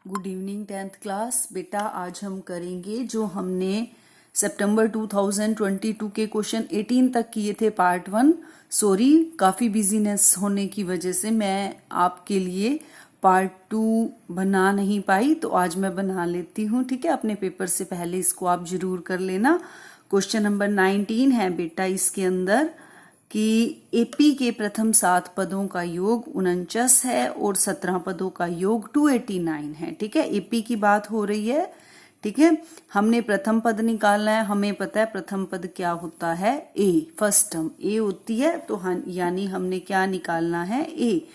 Good evening 10th class. बेटा आज हम करेंगे जो हमने सितंबर 2022 के क्वेश्चन 18 तक किए थे पार्ट 1। सॉरी, काफ़ी बिजीनेस होने की वजह से मैं आपके लिए पार्ट 2 बना नहीं पाई, तो आज मैं बना लेती हूँ। ठीक है, अपने पेपर से पहले इसको आप जरूर कर लेना। क्वेश्चन नंबर 19 है बेटा इसके अंदर कि एपी के प्रथम 7 पदों का योग 49 है और 17 पदों का योग 289 है। ठीक है, एपी की बात हो रही है। ठीक है, हमने प्रथम पद निकालना है। हमें पता है प्रथम पद क्या होता है, ए। फर्स्ट टर्म ए होती है, तो यानी हमने क्या निकालना है, ए।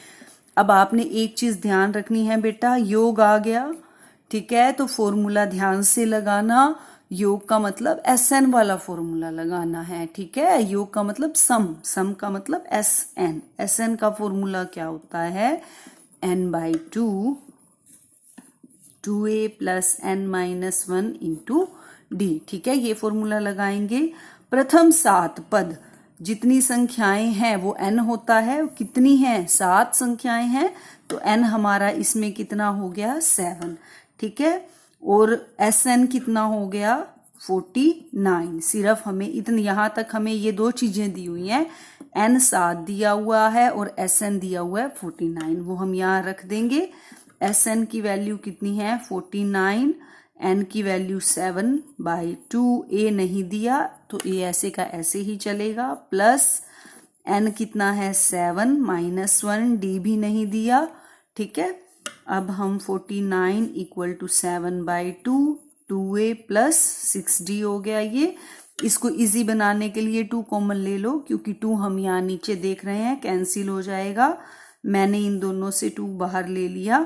अब आपने एक चीज ध्यान रखनी है बेटा, योग आ गया। ठीक है, तो फॉर्मूला ध्यान से लगाना। योग का मतलब SN वाला फॉर्मूला लगाना है। ठीक है, योग का मतलब सम का मतलब SN। SN का फॉर्मूला क्या होता है, n/2 2a + n-1 into d। ठीक है, ये फॉर्मूला लगाएंगे। प्रथम 7 पद, जितनी संख्याएं हैं वो n होता है। कितनी हैं, 7 संख्याएं हैं, तो n हमारा इसमें कितना हो गया, 7। ठीक है, और SN कितना हो गया, 49। सिर्फ हमें इतनी, यहां तक हमें ये दो चीजें दी हुई हैं, n 7 दिया हुआ है और SN दिया हुआ है 49। वो हम यहाँ रख देंगे। SN की वैल्यू कितनी है, 49। n की वैल्यू 7/2। a नहीं दिया तो a ऐसे का ऐसे ही चलेगा। प्लस n कितना है, 7 - 1, d भी नहीं दिया। ठीक है, अब हम 49 = 7/2, 2a + 6d हो गया ये। इसको इजी बनाने के लिए 2 कॉमन ले लो, क्योंकि 2 हम यहाँ नीचे देख रहे हैं कैंसिल हो जाएगा। मैंने इन दोनों से 2 बाहर ले लिया,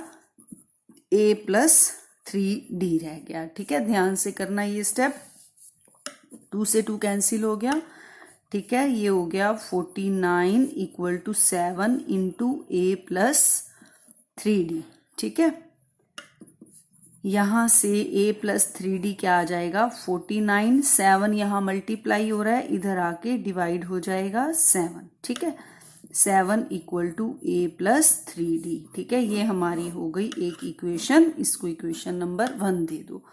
a + 3d रह गया। ठीक है, ध्यान से करना ये स्टेप। 2 से 2 कैंसिल हो गया। ठीक है, ये हो गया 49 = 7 × a + 3d। ठीक है, यहां से a + 3d क्या आ जाएगा, 49। 7 यहां मल्टीप्लाई हो रहा है, इधर आके डिवाइड हो जाएगा 7। ठीक है, 7 = a + 3d। ठीक है, ये हमारी हो गई एक इक्वेशन। इसको इक्वेशन नंबर 1 दे दो।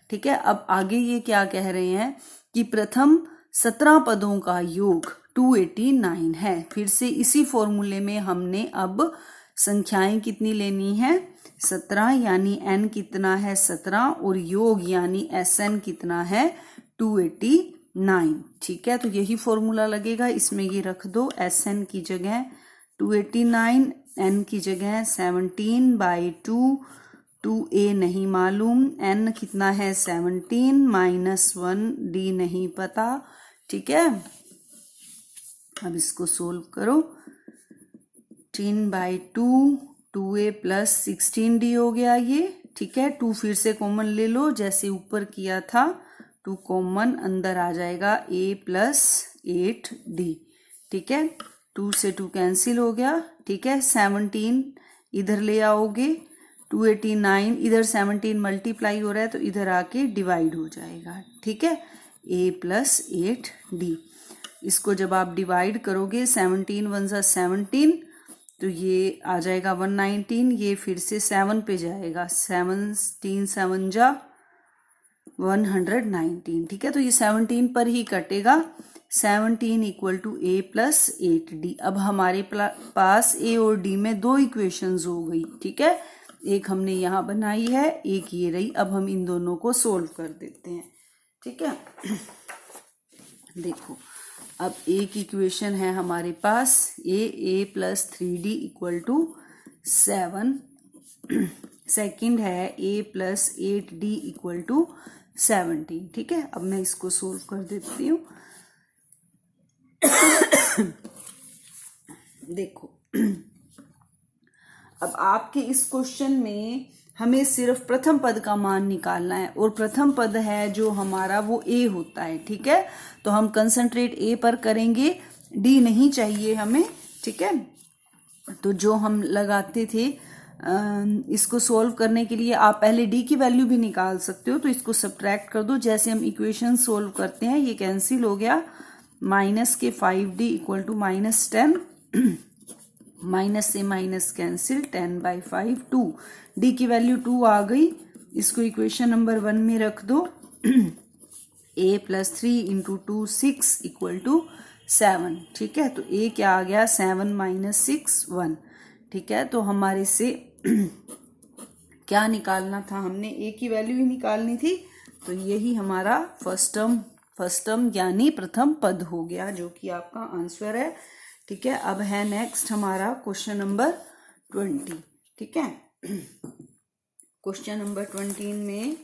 ठीक है, अब आगे ये क्या कह रहे हैं कि प्रथम 17 पदों का योग 289 है। फिर से इसी फॉर्मूले में हमने अब संख्याएं कितनी लेनी है, 17, यानी n कितना है 17, और योग यानी SN कितना है 289। ठीक है, तो यही फॉर्मूला लगेगा। इसमें ये रख दो, SN की जगह 289, n की जगह 17/2, 2a नहीं मालूम, n कितना है 17 - 1, d नहीं पता। ठीक है, अब इसको सोल्व करो। 10/2, 2a + 16d हो गया ये। ठीक है, 2 फिर से कॉमन ले लो, जैसे ऊपर किया था। 2 कॉमन, अंदर आ जाएगा a + 8d। ठीक है, 2 से 2 कैंसिल हो गया। ठीक है, 17 इधर ले आओगे, 289, इधर 17 मल्टीप्लाई हो रहा है तो इधर आके डिवाइड हो जाएगा। ठीक है, a + 8d। इसको जब आप डिवाइड करोगे, 17 × 1 = 17, तो ये आ जाएगा 119। ये फिर से 7 पे जाएगा, 7 × 3 = 7 = 119। ठीक है, तो ये 17 पर ही कटेगा। 17 = a + 8d। अब हमारे पास a और d में 2 इक्वेशंस हो गई। ठीक है, एक हमने यहाँ बनाई है, एक ये रही। अब हम इन दोनों को सोल्व कर देते हैं। ठीक है, देखो, अब एक इक्वेशन है हमारे पास, a + 3d = 7। सेकंड है a + 8d = 17। ठीक है, अब मैं इसको सोल्व कर देती हूँ। देखो, अब आपके इस क्वेश्चन में हमें सिर्फ प्रथम पद का मान निकालना है, और प्रथम पद है जो हमारा वो a होता है। ठीक है, तो हम कंसंट्रेट a पर करेंगे, d नहीं चाहिए हमें। ठीक है, तो जो हम लगाते थे इसको सोल्व करने के लिए, आप पहले d की वैल्यू भी निकाल सकते हो, तो इसको सब्ट्रैक्ट कर दो। जैसे हम इक्वेशन सोल्व करते हैं, ये कैंसिल हो गया। -5d = -10 माइनस से माइनस कैंसिल, 10/5 2। डी की वैल्यू 2 आ गई। इसको इक्वेशन नंबर 1 में रख दो। a + 3 × 2 6 = 7। ठीक है, तो a क्या आ गया, 7 - 6 1। ठीक है, तो हमारे से क्या निकालना था, हमने a की वैल्यू ही निकालनी थी। तो यही हमारा फर्स्ट टर्म यानी प्रथम पद हो गया, जो कि आपका आंसर है। ठीक है, अब है नेक्स्ट हमारा क्वेश्चन नंबर 20। ठीक है, क्वेश्चन नंबर 20 में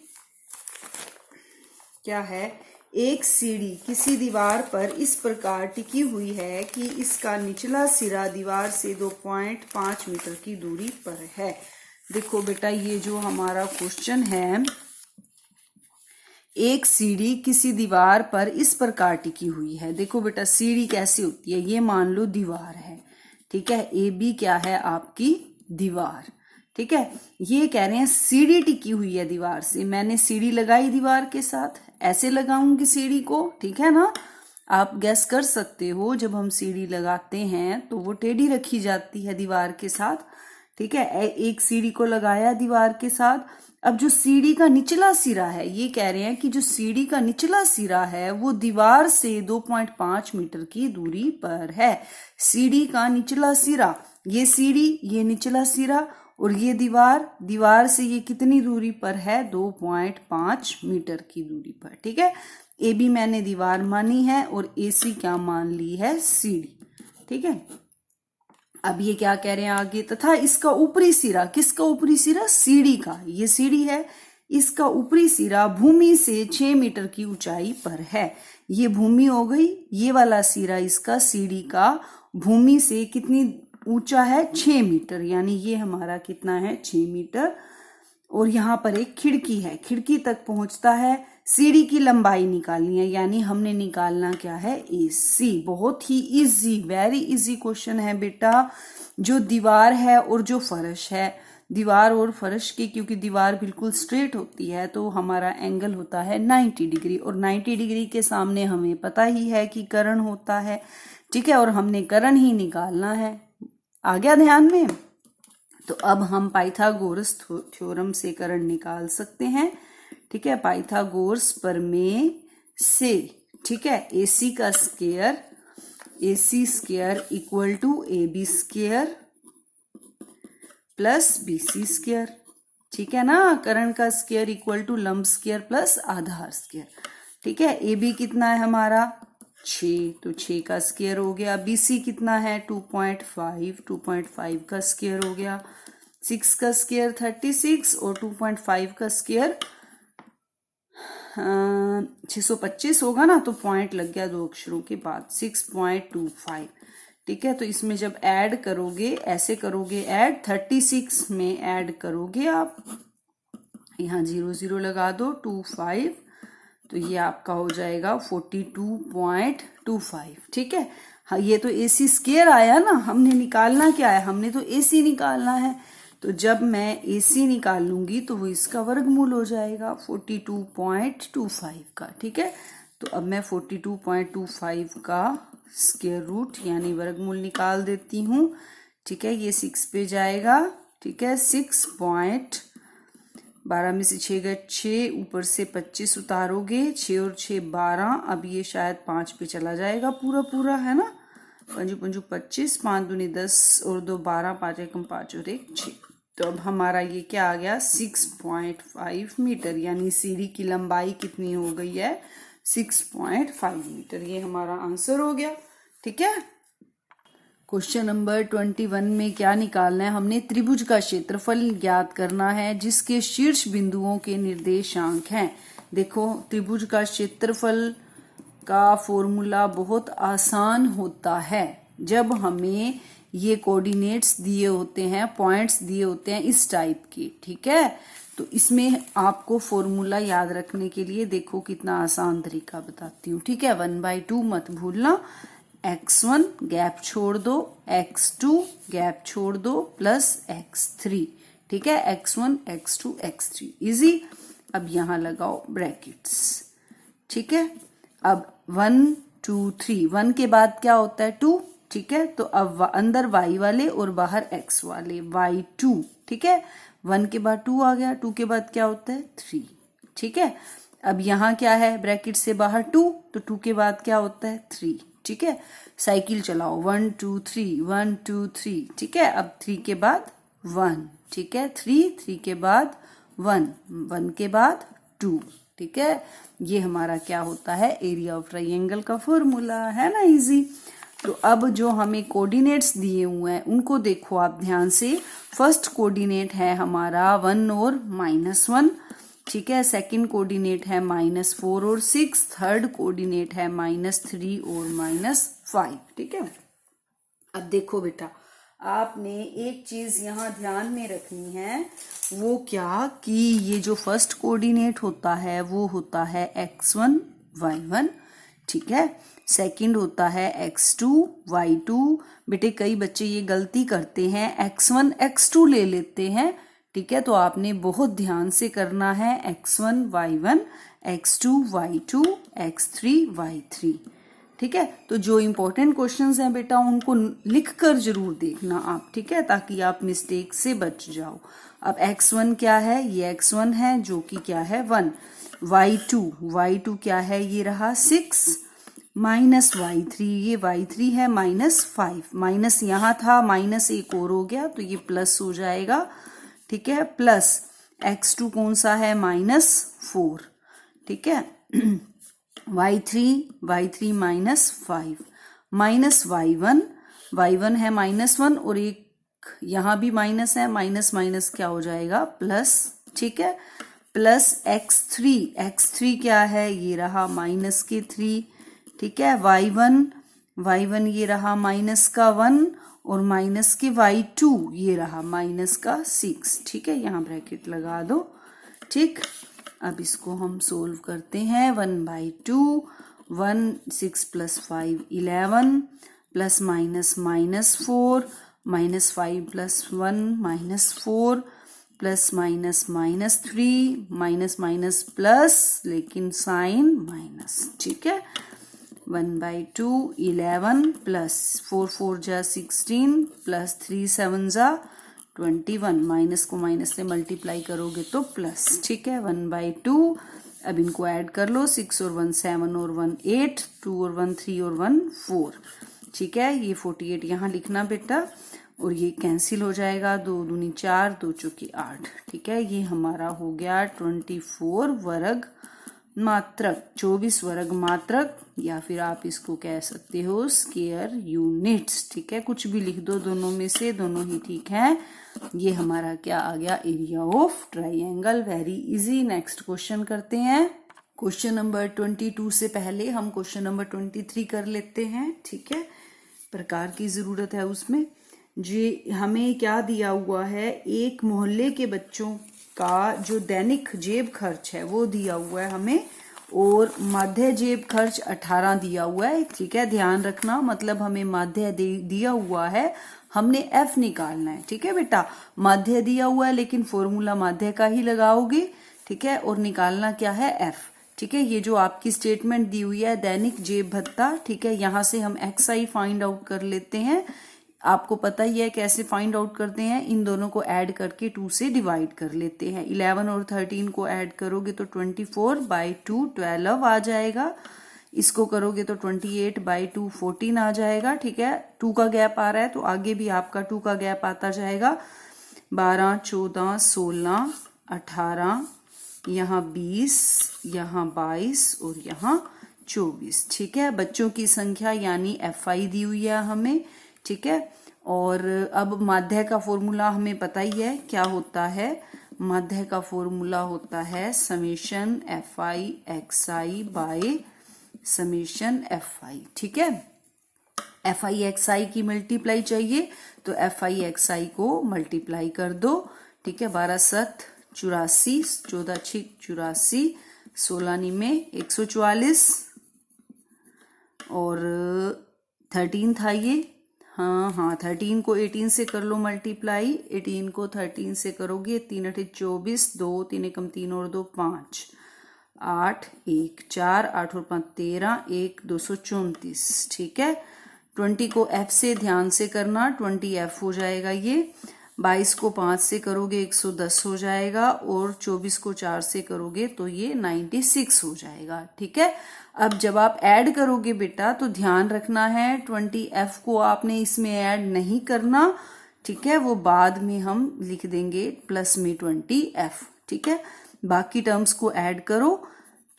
क्या है, एक सीढ़ी किसी दीवार पर इस प्रकार टिकी हुई है कि इसका निचला सिरा दीवार से 2.5 मीटर की दूरी पर है। देखो बेटा, ये जो हमारा क्वेश्चन है, एक सीढ़ी किसी दीवार पर इस प्रकार टिकी हुई है। देखो बेटा, सीढ़ी कैसी होती है, ये मान लो दीवार है। ठीक है, ए बी क्या है, आपकी दीवार। ठीक है, ये कह रहे हैं सीढ़ी टिकी हुई है दीवार से। मैंने सीढ़ी लगाई दीवार के साथ, ऐसे लगाऊंगी सीढ़ी को। ठीक है ना, आप गैस कर सकते हो, जब हम सीढ़ी लगाते हैं तो वो टेढ़ी रखी जाती है दीवार के साथ। ठीक है, एक सीढ़ी को लगाया दीवार के साथ। अब जो सीढ़ी का निचला सिरा है, ये कह रहे हैं कि जो सीढ़ी का निचला सिरा है वो दीवार से 2.5 मीटर की दूरी पर है। सीढ़ी का निचला सिरा, ये सीढ़ी, ये निचला सिरा, और ये दीवार से ये कितनी दूरी पर है, 2.5 मीटर की दूरी पर। ठीक है, ए बी मैंने दीवार मानी है और ए सी क्या मान ली है, सीढ़ी। ठीक है, अब ये क्या कह रहे हैं आगे, तथा इसका ऊपरी सिरा, किसका ऊपरी सिरा, सीढ़ी का, ये सीढ़ी है, इसका ऊपरी सिरा भूमि से 6 मीटर की ऊंचाई पर है। ये भूमि हो गई, ये वाला सिरा इसका सीढ़ी का भूमि से कितनी ऊंचा है, 6 मीटर, यानी ये हमारा कितना है, 6 मीटर। और यहाँ पर एक खिड़की है, खिड़की तक पहुंचता है। सीढ़ी की लंबाई निकालनी है, यानी हमने निकालना क्या है, AC। बहुत ही इजी, वेरी इजी क्वेश्चन है बेटा। जो दीवार है और जो फर्श है, दीवार और फर्श की, क्योंकि दीवार बिल्कुल स्ट्रेट होती है तो हमारा एंगल होता है 90 डिग्री, और 90 डिग्री के सामने हमें पता ही है कि कर्ण होता है। ठीक है, और हमने कर्ण ही निकालना है। आ गया ध्यान में? तो अब हम पाइथागोरस थ्योरम से कर्ण निकाल सकते हैं। ठीक है, पाइथागोरस प्रमेय से, ठीक है, AC का square, AC square equal to AB square plus BC square. ठीक है ना, कर्ण का स्क्वायर इक्वल टू लंब स्क्वायर प्लस आधार स्क्वायर। ठीक है, AB कितना है हमारा, 6, तो 6 का स्क्वायर हो गया। BC कितना है, 2.5, 2.5 का स्क्वायर हो गया। 6 का स्क्वायर 36 और 2.5 का स्क्वायर 625 होगा ना, तो पॉइंट लग गया 2 अक्षरों के बाद, 6.25। ठीक है, तो इसमें जब ऐड करोगे, ऐसे करोगे ऐड, 36 में ऐड करोगे आप, यहाँ 0 0 लगा दो, 25, तो ये आपका हो जाएगा 42.25। ठीक है, हाँ, ये तो AC स्क्वायर आया ना, हमने निकालना क्या है, हमने तो AC निकालना है। तो जब मैं AC निकालूंगी तो वो इसका वर्गमूल हो जाएगा 42.25 का। ठीक है, तो अब मैं 42.25 का स्क्वायर रूट यानी वर्गमूल निकाल देती हूँ। ठीक है, ये 6 पे जाएगा। ठीक है, 12 में से 6 गए 6, ऊपर से 25 उतारोगे, 6 और 6 12, अब ये शायद 5 पे चला जाएगा पूरा, है ना, 5 5 25, 5 दूनी 10 और 2 12, 5 एकम 5 और 1 6। तो अब हमारा ये क्या आ गया, 6.5 मीटर, यानी सीढ़ी की लंबाई कितनी हो गई है, 6.5 मीटर। ये हमारा आंसर हो गया। ठीक है, क्वेश्चन नंबर 21 में क्या निकालना है, हमने त्रिभुज का क्षेत्रफल ज्ञात करना है जिसके शीर्ष बिंदुओं के निर्देशांक हैं। देखो, त्रिभुज का क्षेत्रफल का फॉर्मूला बहुत आसान होता है जब हमें ये कोऑर्डिनेट्स दिए होते हैं, पॉइंट्स दिए होते हैं इस टाइप के। ठीक है, तो इसमें आपको फॉर्मूला याद रखने के लिए देखो कितना आसान तरीका बताती हूँ। ठीक है, 1/2 मत भूलना, x1 गैप छोड़ दो, x2 गैप छोड़ दो, प्लस x3। ठीक है, x1 x2 x3 इजी। अब यहां लगाओ ब्रैकेट्स। ठीक है, अब 1 2 3, 1 के बाद क्या होता है 2। ठीक है। तो अब अंदर y वाले और बाहर x वाले, y2, ठीक है। 1 के बाद 2 आ गया, 2 के बाद क्या होता है 3, ठीक है। अब यहाँ क्या है, ब्रैकेट से बाहर 2, तो 2 के बाद क्या होता है 3, ठीक है। साइकिल चलाओ, 1 2 3 1 2 3, ठीक है। अब 3 के बाद 1, ठीक है। 3 के बाद 1, 1 के बाद 2, ठीक है। ये हमारा क्या होता है, एरिया ऑफ ट्राइंगल का फॉर्मूला है ना, इजी। तो अब जो हमें कोऑर्डिनेट्स दिए हुए हैं उनको देखो आप ध्यान से। फर्स्ट कोऑर्डिनेट है हमारा 1 और -1, ठीक है। सेकंड कोऑर्डिनेट है -4 और 6, थर्ड कोऑर्डिनेट है -3 और -5, ठीक है। अब देखो बेटा, आपने एक चीज यहाँ ध्यान में रखनी है, वो क्या कि ये जो फर्स्ट कोऑर्डिनेट होता है वो होता है x1 y1, ठीक है। सेकंड होता है x2 y2। बेटे कई बच्चे ये गलती करते हैं, x1 x2 ले लेते हैं, ठीक है। तो आपने बहुत ध्यान से करना है, x1 y1, x2 y2, x3 y3, ठीक है। तो जो इंपॉर्टेंट क्वेश्चंस हैं बेटा उनको लिख कर जरूर देखना आप, ठीक है, ताकि आप मिस्टेक से बच जाओ। अब x1 क्या है, ये x1 है जो कि क्या है 1, y2 क्या है, ये रहा 6, माइनस y3, ये y3 है -5, माइनस यहाँ था, माइनस एक और हो गया तो ये प्लस हो जाएगा, ठीक है। प्लस x2 कौन सा है, -4, ठीक है। y3 -5, माइनस y1 है -1 और एक यहाँ भी माइनस है, माइनस माइनस क्या हो जाएगा प्लस, ठीक है। प्लस x3 क्या है, ये रहा -3, ठीक है। y1 ये रहा -1 और माइनस के y2 ये रहा -6, ठीक है। यहाँ ब्रैकेट लगा दो, ठीक। अब इसको हम सोल्व करते हैं, 1/2, 1 6 + 5 11, plus minus -4, -5 + 1 -4, plus -3, minus plus लेकिन साइन माइनस, ठीक है। 1/2 11 प्लस 4 4 जा 16 प्लस 3 7 जा 21, माइनस को माइनस से मल्टीप्लाई करोगे तो प्लस, ठीक है। 1/2, अब इनको ऐड कर लो, 6 और 1 7 और 1 8, 2 और 1 3 और 1 4, ठीक है। ये 48 यहाँ लिखना बेटा, और ये कैंसिल हो जाएगा, 2 दूनी 4, 2 चौकी 8, ठीक है। ये हमारा हो गया 24 वर्ग मात्रक, 24 वर्ग मात्रक, या फिर आप इसको कह सकते हो स्क्वायर यूनिट्स, ठीक है। कुछ भी लिख दो, दोनों में से दोनों ही ठीक है। ये हमारा क्या आ गया, area of triangle. Very easy. Next question करते हैं। क्वेश्चन नंबर 22 से पहले हम क्वेश्चन नंबर 23 कर लेते हैं, ठीक है। प्रकार की जरूरत है उसमें। जी हमें क्या दिया हुआ है, एक मोहल्ले के बच्चों का जो दैनिक जेब खर्च है वो दिया हुआ है हमें, और माध्य जेब खर्च 18 दिया हुआ है, ठीक है। ध्यान रखना, मतलब हमें माध्य दिया हुआ है, हमने एफ निकालना है, ठीक है बेटा। माध्य दिया हुआ है लेकिन फॉर्मूला माध्य का ही लगाओगे, ठीक है, और निकालना क्या है एफ, ठीक है। ये जो आपकी स्टेटमेंट दी हुई है दैनिक जेब भत्ता, ठीक है, यहां से हम XI फाइंड आउट कर लेते हैं। आपको पता ही है कैसे फाइंड आउट करते हैं, इन दोनों को ऐड करके 2 से डिवाइड कर लेते हैं। 11 और 13 को ऐड करोगे तो 24/2 12 आ जाएगा। इसको करोगे तो 28/2 14 आ जाएगा, ठीक है। 2 का गैप आ रहा है तो आगे भी आपका 2 का गैप आता जाएगा। 12 14 16 18, यहाँ 20, यहाँ 22 और यहाँ 24, ठीक है। बच्चों की संख्या यानी FI दी हुई है हमें, ठीक है। और अब माध्य का फॉर्मूला हमें पता ही है क्या होता है, माध्य का फॉर्मूला होता है summation FI XI by summation FI, ठीक है। FI XI की मल्टीप्लाई चाहिए तो FI XI को मल्टीप्लाई कर दो, ठीक है। 12 7 84, 14 6 84, 16 में 144 और 13 था ये, हाँ 13 को 18 से कर लो मल्टीप्लाई, 18 को 13 से करोगे 3 8 24, 2 3 एकम 3 और 2 5, 8 1 4, 8 और 5 13, 1 234, ठीक है। 20 को f से ध्यान से करना, 20f हो जाएगा ये। 22 को 5 से करोगे 110 हो जाएगा, और 24 को 4 से करोगे तो ये 96 हो जाएगा। ठीक है, अब जब आप ऐड करोगे बेटा तो ध्यान रखना है 20f को आपने इसमें ऐड नहीं करना। ठीक है, वो बाद में हम लिख देंगे प्लस में 20f। ठीक है, बाकी टर्म्स को ऐड करो।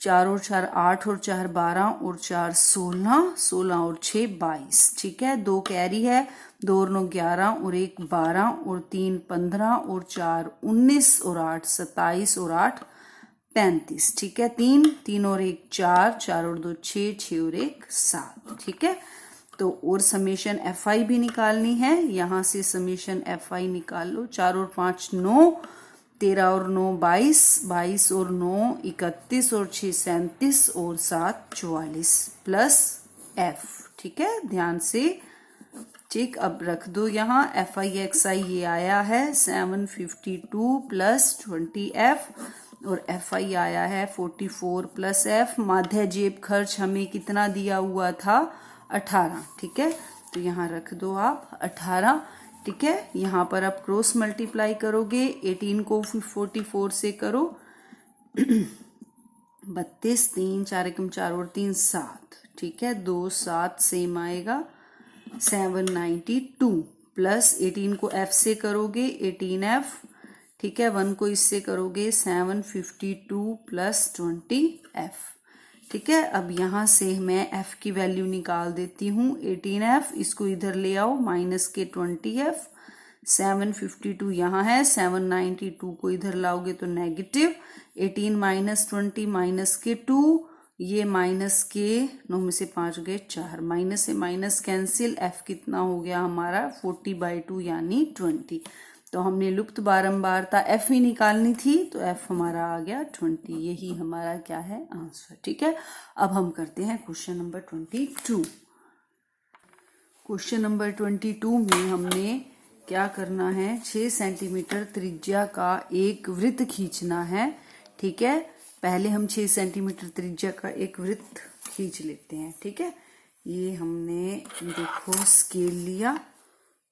4 और 4 8 और 4 12 और 4 16, 16 और 6 22। ठीक है, 2 कैरी है, 2 और 9 11 और 1 12 और 3 15 और 4 19 और 8 27 और 8 35। ठीक है, 3 3 और 1 4, 4 और 2 6, 6 और 1 7। ठीक है, तो और समेशन एफ आई भी निकालनी है, यहां से समेशन एफ आई निकाल लो। 4 और 5 9, 13 और 9 22, 22 और 9 31 और 6 37 और 7 44 प्लस एफ। ठीक है, ध्यान से ठीक, अब रख दो यहाँ एफ आई एक्स आई, ये आया है 752 प्लस 20f, और एफ आई आया है 44 प्लस एफ। माध्य जेब खर्च हमें कितना दिया हुआ था, 18। ठीक है, तो यहाँ रख दो आप 18। ठीक है, यहाँ पर आप क्रॉस मल्टीप्लाई करोगे, 18 को 44 से करो 32, 3 4 एकम 4 और 3 7। ठीक है, 2 7 सेम आएगा 792 प्लस 18 को f से करोगे 18f। ठीक है, 1 को इससे करोगे 752 प्लस 20f। ठीक है, अब यहां से मैं f की वैल्यू निकाल देती हूँ 18f, इसको इधर ले आओ माइनस के 20f। 752 यहाँ है, 792 को इधर लाओगे तो नेगेटिव 18 माइनस 20 माइनस के 2, ये माइनस के 9 में से 5 गए 4, माइनस से माइनस कैंसिल, f कितना हो गया हमारा 40/2 यानी 20। तो हमने लुप्त बारंबारता f ही निकालनी थी, तो f हमारा आ गया 20। यही हमारा क्या है, आंसर। ठीक है, अब हम करते हैं क्वेश्चन नंबर 22। क्वेश्चन नंबर 22 में हमने क्या करना है, 6 सेंटीमीटर त्रिज्या का एक वृत्त खींचना है। ठीक है, पहले हम 6 सेंटीमीटर त्रिज्या का एक वृत्त खींच लेते हैं। ठीक है, ये हमने देखो स्केल लिया।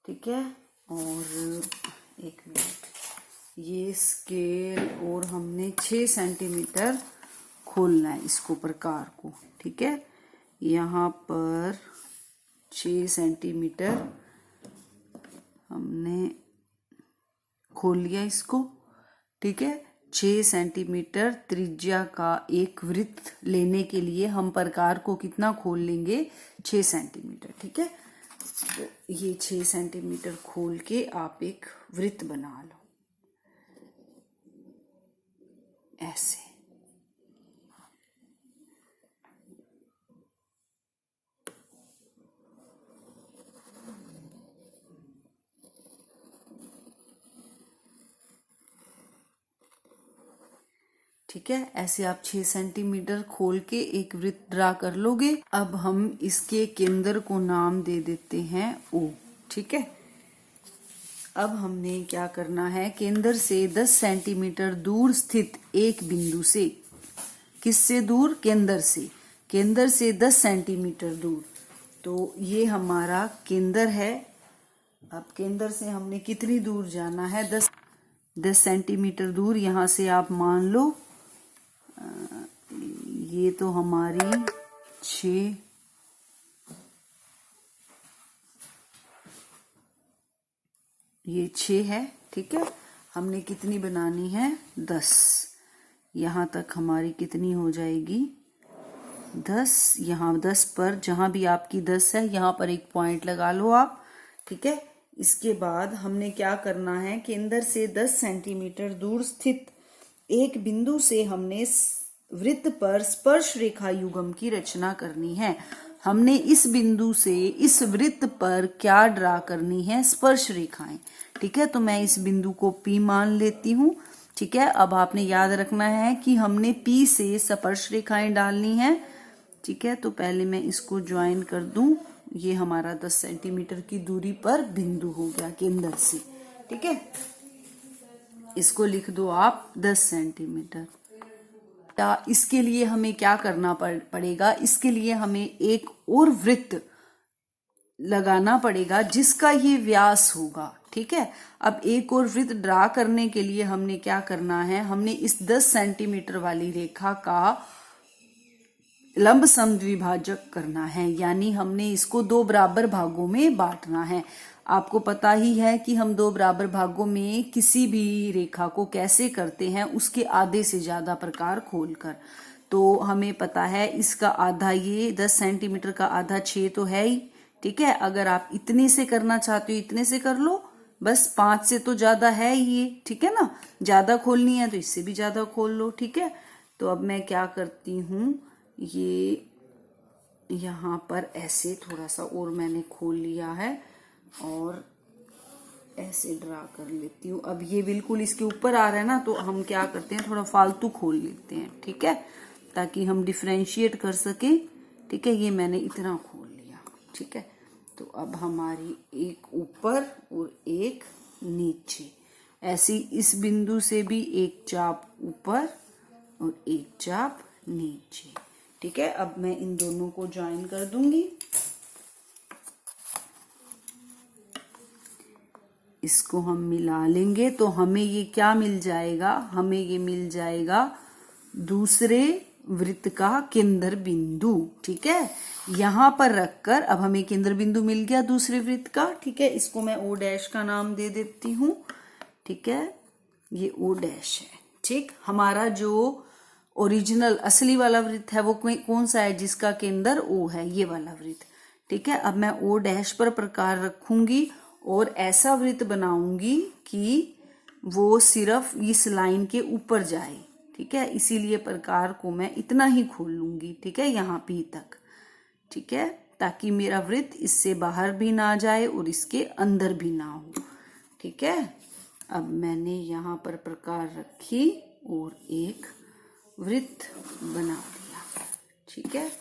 ठीक है, और एक मिनट, ये स्केल और हमने 6 सेंटीमीटर खोलना है इसको, प्रकार को। ठीक है, यहाँ पर 6 सेंटीमीटर हमने खोल लिया इसको। ठीक है, 6 सेंटीमीटर त्रिज्या का एक वृत्त लेने के लिए हम प्रकार को कितना खोल लेंगे, 6 सेंटीमीटर। ठीक है, तो ये 6 सेंटीमीटर खोल के आप एक वृत्त बना लो ऐसे। ठीक है, ऐसे आप 6 सेंटीमीटर खोल के एक वृत्त ड्रा कर लोगे। अब हम इसके केंद्र को नाम दे देते हैं O। ठीक है, अब हमने क्या करना है, केंद्र से 10 सेंटीमीटर दूर स्थित एक बिंदु से, किससे दूर, केंद्र से 10 सेंटीमीटर दूर, तो ये हमारा केंद्र है। अब केंद्र से हमने कितनी दूर जाना है, 10 सेंटीमीटर दूर। यहां से आप मान लो ये तो हमारी 6, ये 6 है। ठीक है, हमने कितनी बनानी है, 10। यहां तक हमारी कितनी हो जाएगी, 10। यहाँ 10 पर, जहां भी आपकी 10 है यहां पर एक पॉइंट लगा लो आप। ठीक है, इसके बाद हमने क्या करना है, केंद्र से 10 सेंटीमीटर दूर स्थित एक बिंदु से हमने वृत्त पर स्पर्श रेखा युग्म की रचना करनी है। हमने इस बिंदु से इस वृत्त पर क्या ड्रा करनी है, स्पर्श रेखाएं। ठीक है, तो मैं इस बिंदु को P मान लेती हूँ। ठीक है, अब आपने याद रखना है कि हमने P से स्पर्श रेखाएं डालनी है। ठीक है, तो पहले मैं इसको ज्वाइन कर दूं। ये हमारा 10 सेंटीमीटर की दूरी पर बिंदु हो गया केंद्र से। ठीक है, इसको लिख दो आप 10 सेंटीमीटर। इसके लिए हमें क्या करना पड़ेगा, इसके लिए हमें एक और वृत्त लगाना पड़ेगा जिसका ये व्यास होगा। ठीक है, अब एक और वृत्त ड्रा करने के लिए हमने क्या करना है, हमने इस 10 सेंटीमीटर वाली रेखा का लंब समद्विभाजक करना है, यानी हमने इसको 2 बराबर भागों में बांटना है। आपको पता ही है कि हम 2 बराबर भागों में किसी भी रेखा को कैसे करते हैं, उसके आधे से ज्यादा प्रकार खोलकर। तो हमें पता है इसका आधा, ये 10 सेंटीमीटर का आधा 6 तो है ही। ठीक है, अगर आप इतने से करना चाहते हो इतने से कर लो, बस 5 से तो ज्यादा है ही ये। ठीक है ना, ज्यादा खोलनी है तो इससे भी ज्यादा खोल लो। ठीक है, तो अब मैं क्या करती हूँ, ये यहाँ पर ऐसे थोड़ा सा और मैंने खोल लिया है और ऐसे ड्रा कर लेती हूँ। अब ये बिल्कुल इसके ऊपर आ रहा है ना, तो हम क्या करते हैं, थोड़ा फालतू खोल लेते हैं। ठीक है, ताकि हम डिफरेंशिएट कर सके। ठीक है, ये मैंने इतना खोल लिया। ठीक है, तो अब हमारी एक ऊपर और एक नीचे, ऐसी इस बिंदु से भी एक चाप ऊपर और एक चाप नीचे। ठीक है, अब मैं इन दोनों को ज्वाइन कर दूंगी। इसको हम मिला लेंगे तो हमें ये क्या मिल जाएगा, हमें ये मिल जाएगा दूसरे वृत्त का केंद्र बिंदु। ठीक है, यहां पर रखकर अब हमें केंद्र बिंदु मिल गया दूसरे वृत्त का। ठीक है, इसको मैं ओ डैश का नाम दे देती हूँ। ठीक है, ये ओ डैश है। ठीक, हमारा जो ओरिजिनल असली वाला वृत्त है वो कौन सा है, जिसका केंद्र ओ है, ये वाला वृत्त। ठीक है, अब मैं ओ डैश पर प्रकार रखूंगी और ऐसा वृत्त बनाऊंगी कि वो सिर्फ इस लाइन के ऊपर जाए। ठीक है, इसीलिए प्रकार को मैं इतना ही खोल लूंगी। ठीक है, यहाँ पी तक। ठीक है, ताकि मेरा वृत्त इससे बाहर भी ना जाए और इसके अंदर भी ना हो। ठीक है, अब मैंने यहाँ पर प्रकार रखी और एक वृत्त बना दिया। ठीक है,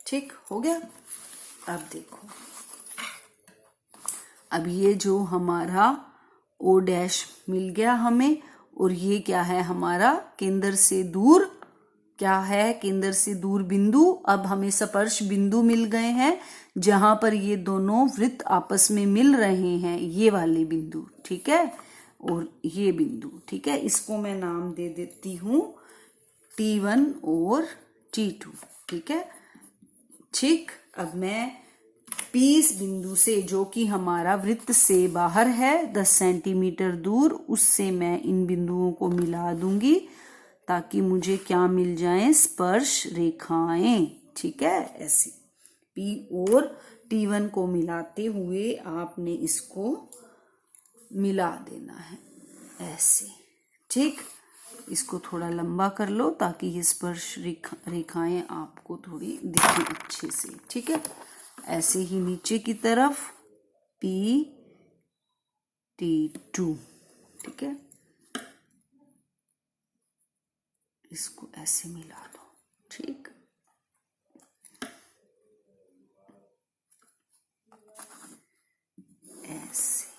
ठीक हो गया। अब देखो, अब ये जो हमारा ओ डैश मिल गया हमें, और ये क्या है, हमारा केंद्र से दूर, क्या है, केंद्र से दूर बिंदु। अब हमें स्पर्श बिंदु मिल गए हैं जहां पर ये दोनों वृत्त आपस में मिल रहे हैं, ये वाले बिंदु। ठीक है, और ये बिंदु। ठीक है, इसको मैं नाम दे देती हूं T1 और T2। ठीक है, ठीक, अब मैं P इस बिंदु से, जो कि हमारा वृत्त से बाहर है 10 सेंटीमीटर दूर, उससे मैं इन बिंदुओं को मिला दूंगी ताकि मुझे क्या मिल जाए, स्पर्श रेखाएं। ठीक है, ऐसे P और T1 को मिलाते हुए आपने इसको मिला देना है ऐसे। ठीक, इसको थोड़ा लंबा कर लो ताकि ये स्पर्श रेखाएं आपको थोड़ी दिखें अच्छे से। ठीक है, ऐसे ही नीचे की तरफ P-T2। ठीक है, इसको ऐसे मिला दो। ठीक, ऐसे।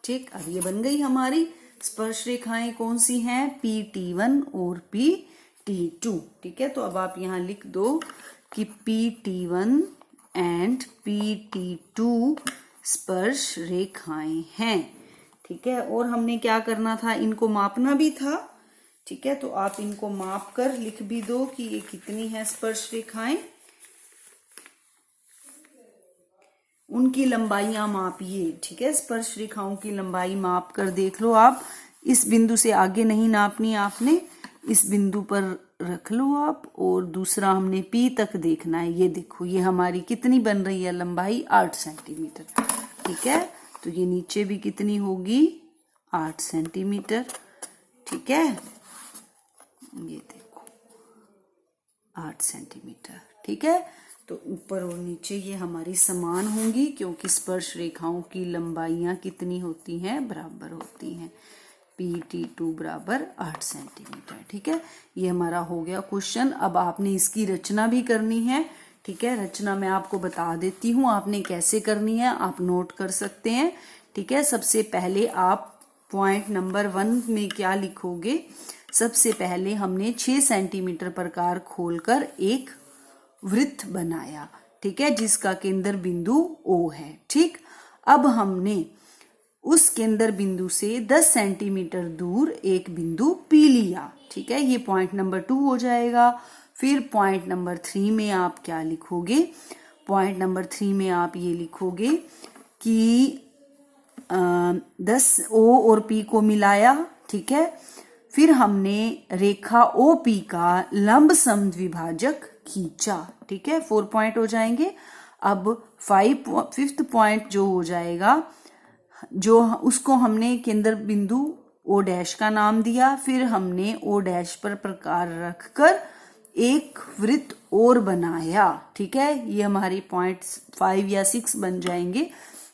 ठीक, अब ये बन गई हमारी स्पर्श रेखाएं। कौन सी हैं, P-T1 और P-T2। ठीक है, तो अब आप यहां लिख दो कि P-T1 एंड P-T2 स्पर्श रेखाएं हैं। ठीक है, और हमने क्या करना था, इनको मापना भी था। ठीक है, तो आप इनको माप कर लिख भी दो कि ये कितनी है स्पर्श रेखाएं, उनकी लंबाइयां मापिए। ठीक है, स्पर्श रेखाओं की लंबाई माप कर देख लो आप। इस बिंदु से आगे नहीं नापनी आपने, इस बिंदु पर रख लो आप, और दूसरा हमने P तक देखना है। ये देखो, ये हमारी कितनी बन रही है लंबाई, 8 सेंटीमीटर। ठीक है, तो ये नीचे भी कितनी होगी, 8 सेंटीमीटर। ठीक है, ये देखो 8 सेंटीमीटर। ठीक है, तो ऊपर और नीचे ये हमारी समान होंगी, क्योंकि स्पर्श रेखाओं की लंबाइयां कितनी होती हैं, बराबर होती हैं। P-T2 बराबर 8 सेंटीमीटर। ठीक है, ये हमारा हो गया क्वेश्चन। अब आपने इसकी रचना भी करनी है। ठीक है, रचना मैं आपको बता देती हूँ आपने कैसे करनी है, आप नोट कर सकते हैं। ठीक है, सबसे पहले आप पॉइंट नंबर 1 में क्या लिखोगे, सबसे पहले हमने 6 सेंटीमीटर प्रकार खोलकर एक वृत्त बनाया, ठीक है, जिसका केंद्र बिंदु O है। ठीक, अब हमने उस केंद्र बिंदु से 10 सेंटीमीटर दूर एक बिंदु P लिया, ठीक है, ये पॉइंट नंबर 2 हो जाएगा। फिर पॉइंट नंबर 3 में आप क्या लिखोगे? पॉइंट नंबर 3 में आप ये लिखोगे कि 10 O और P को मिलाया, ठीक है। फिर हमने रेखा OP का लंब समद्विभाजक खींचा, ठीक है, 4 पॉइंट हो जाएंगे। अब 5th पॉइंट जो हो जाएगा, जो उसको हमने केंद्र बिंदु O' का नाम दिया। फिर हमने O' पर प्रकार रखकर एक वृत्त और बनाया, ठीक है। ये हमारी पॉइंट्स 5 या 6 बन जाएंगे।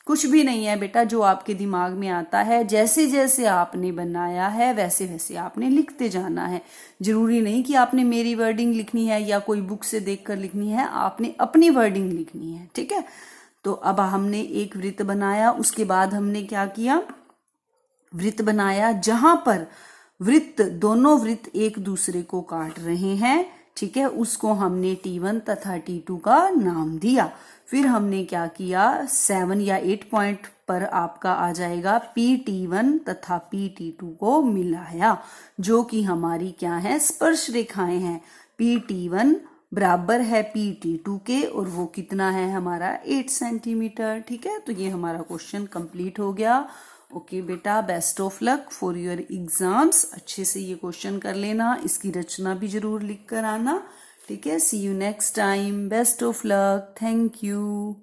कुछ भी नहीं है बेटा, जो आपके दिमाग में आता है, जैसे जैसे आपने बनाया है वैसे वैसे आपने लिखते जाना है। जरूरी नहीं कि आपने मेरी वर्डिंग लिखनी है या कोई बुक से देखकर लिखनी है, आपने अपनी वर्डिंग लिखनी है, ठीक है। तो अब हमने एक वृत्त बनाया, उसके बाद हमने क्या किया? वृत्त बनाया जहां पर दोनों वृत्त एक दूसरे को काट रहे हैं, ठीक है, उसको हमने T1 तथा T2 का नाम दिया। फिर हमने क्या किया? 7 या 8 पॉइंट पर आपका आ जाएगा PT1 तथा PT2 को मिलाया, जो कि हमारी क्या है? स्पर्श रेखाएं हैं। PT1 बराबर है PT2 के, और वो कितना है हमारा? 8 सेंटीमीटर, ठीक है। तो ये हमारा क्वेश्चन कंप्लीट हो गया। ओके बेटा, best of luck for your exams. अच्छे से ये क्वेश्चन कर लेना, इसकी रचना भी जरूर लिख कर आना, ठीक है। See you next time, best of luck, thank you.